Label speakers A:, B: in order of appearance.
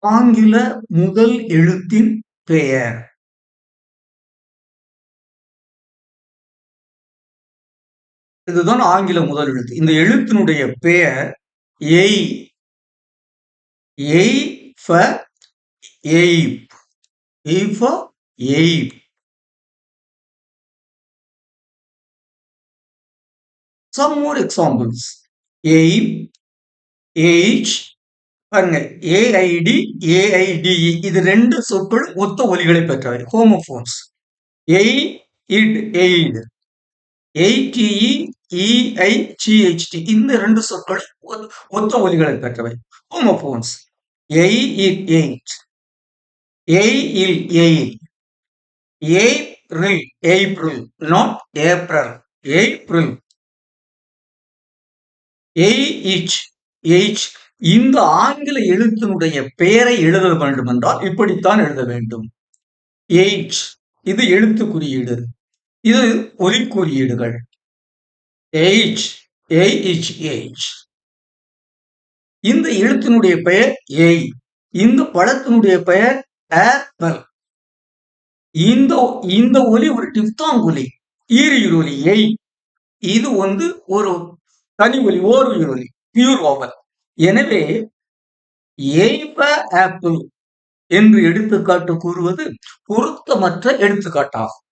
A: ஆங்கில முதல் எழுத்தின் பெயர். இதுதான் ஆங்கில முதல் எழுத்து. இந்த எழுத்தினுடைய பெயர் A. A for ape. A for ape. Some more examples. Ape, age, பாருங்க ஏஐடி, ஏஐடிஇ இது ரெண்டு சொற்கள் ஒத்த ஒலிகளை பெற்றவை. Homophones. A, it, aid. ATE, EIGHT இந்த ரெண்டு சொற்கள் ஒத்த ஒலிகளை பெற்றவை. Homophones. A, it, eight. A, il, ail. April, ஏப்ரில், not April. ஏப்ரில். எய், இச், எச். இந்த ஆங்கில எழுத்தினுடைய பெயரை எழுத வேண்டும் என்றால் இப்படித்தான் எழுத வேண்டும். எச் இது எழுத்து குறியீடு, இது ஒலி குறியீடுகள். H, H, H. இந்த எழுத்தினுடைய பெயர் ஏய். இந்த பழத்தினுடைய பெயர் ஆப்பிள். இந்த ஒலி ஒரு டிப்தாங்கொலி, ஈரியுர் ஒலி. எய் இது ஒரு தனி ஒலி, ஓர் ஒலி, பியூர் ஓவல். எனவே ஏய்ப ஆப்பிள் என்று எடுத்துக்காட்டு கூறுவது பொருத்தமற்ற எடுத்துக்காட்டாகும்.